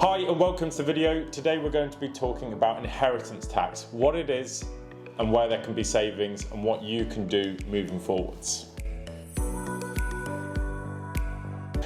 Hi and welcome to the video. Today we're going to be talking about inheritance tax, what it is and where there can be savings and what you can do moving forwards.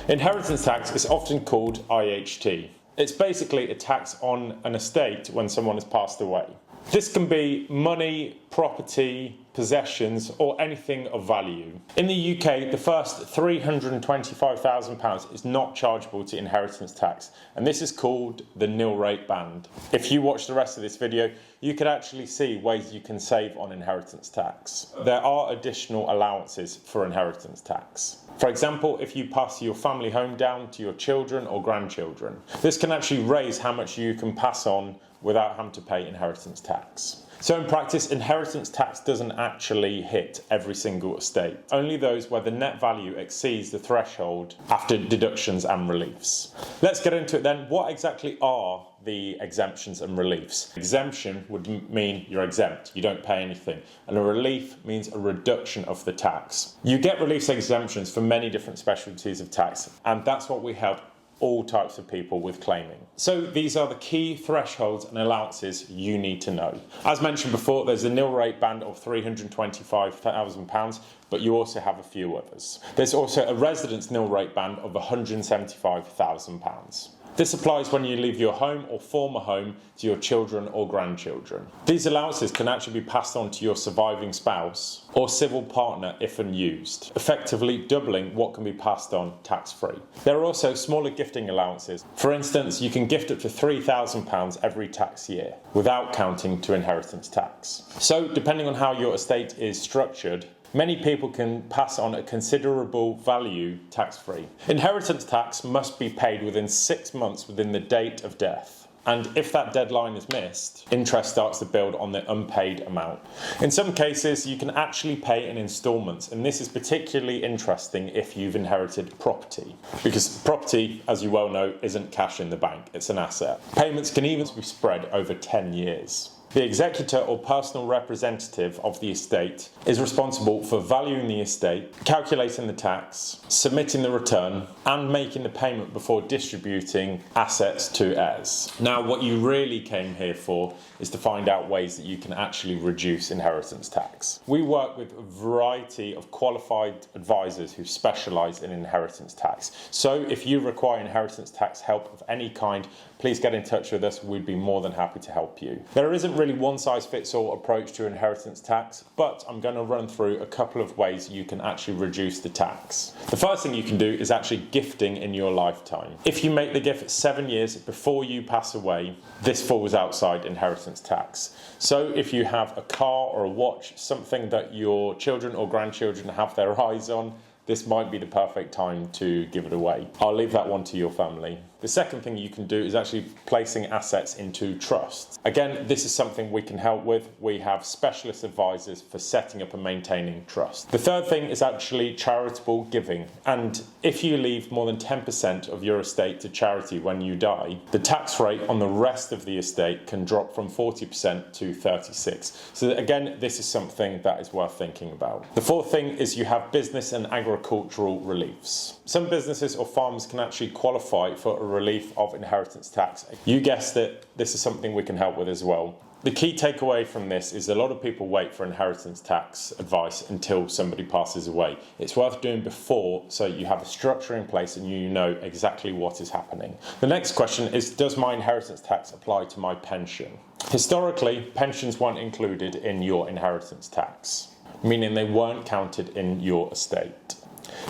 Inheritance tax is often called IHT. It's basically a tax on an estate when someone has passed away. This can be money, property, possessions or anything of value. In the UK, the first £325,000 is not chargeable to inheritance tax, and this is called the nil rate band. If you watch the rest of this video, you can actually see ways you can save on inheritance tax. There are additional allowances for inheritance tax. For example, if you pass your family home down to your children or grandchildren, this can actually raise how much you can pass on without having to pay inheritance tax. So in practice, inheritance tax doesn't actually hit every single estate, only those where the net value exceeds the threshold after deductions and reliefs. Let's get into it then. What exactly are the exemptions and reliefs? Exemption would mean you're exempt, you don't pay anything, and a relief means a reduction of the tax. You get reliefs and exemptions for many different specialties of tax, and that's what we help all types of people with claiming. So these are the key thresholds and allowances you need to know. As mentioned before, there's a nil rate band of £325,000, but you also have a few others. There's also a residence nil rate band of £175,000. This applies when you leave your home or former home to your children or grandchildren. These allowances can actually be passed on to your surviving spouse or civil partner if unused, effectively doubling what can be passed on tax-free. There are also smaller gifting allowances. For instance, you can gift up to £3,000 every tax year without counting to inheritance tax. So, depending on how your estate is structured, many people can pass on a considerable value tax-free. Inheritance tax must be paid within 6 months within the date of death. And if that deadline is missed, interest starts to build on the unpaid amount. In some cases, you can actually pay in instalments, and this is particularly interesting if you've inherited property, because property, as you well know, isn't cash in the bank, it's an asset. Payments can even be spread over 10 years. The executor or personal representative of the estate is responsible for valuing the estate, calculating the tax, submitting the return, and making the payment before distributing assets to heirs. Now, what you really came here for is to find out ways that you can actually reduce inheritance tax. We work with a variety of qualified advisors who specialise in inheritance tax. So if you require inheritance tax help of any kind, please get in touch with us. We'd be more than happy to help you. There isn't really one-size-fits-all approach to inheritance tax, but I'm going to run through a couple of ways you can actually reduce the tax. The first thing you can do is actually gifting in your lifetime. If you make the gift 7 years before you pass away, this falls outside inheritance tax. So if you have a car or a watch, something that your children or grandchildren have their eyes on, this might be the perfect time to give it away. I'll leave that one to your family. The second thing you can do is actually placing assets into trusts. Again, this is something we can help with. We have specialist advisors for setting up and maintaining trusts. The third thing is actually charitable giving. And if you leave more than 10% of your estate to charity when you die, the tax rate on the rest of the estate can drop from 40% to 36%. So again, this is something that is worth thinking about. The fourth thing is you have business and agricultural reliefs. Some businesses or farms can actually qualify for a relief of inheritance tax. You guessed it, this is something we can help with as well. The key takeaway from this is a lot of people wait for inheritance tax advice until somebody passes away. It's worth doing before so you have a structure in place and you know exactly what is happening. The next question is, does my inheritance tax apply to my pension? Historically, pensions weren't included in your inheritance tax, meaning they weren't counted in your estate.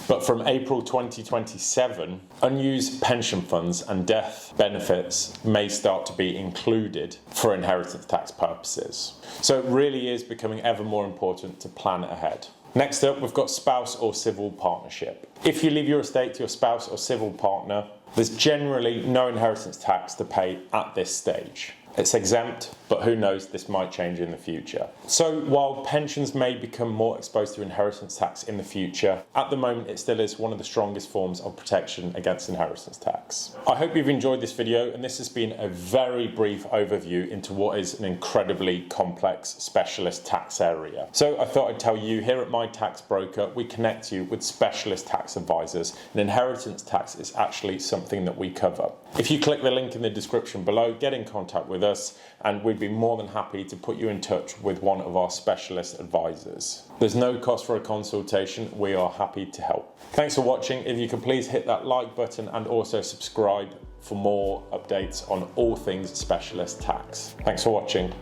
But from April 2027, unused pension funds and death benefits may start to be included for inheritance tax purposes. So it really is becoming ever more important to plan ahead. Next up, we've got spouse or civil partnership. If you leave your estate to your spouse or civil partner, there's generally no inheritance tax to pay at this stage. It's exempt, but who knows, this might change in the future. So while pensions may become more exposed to inheritance tax in the future, at the moment it still is one of the strongest forms of protection against inheritance tax. I hope you've enjoyed this video, and this has been a very brief overview into what is an incredibly complex specialist tax area. So I thought I'd tell you, here at My Tax Broker, we connect you with specialist tax advisors, and inheritance tax is actually something that we cover. If you click the link in the description below, get in contact with us, and we'd be more than happy to put you in touch with one of our specialist advisors. There's no cost for a consultation. We are happy to help. Thanks for watching. If you could please hit that like button and also subscribe for more updates on all things specialist tax. Thanks for watching.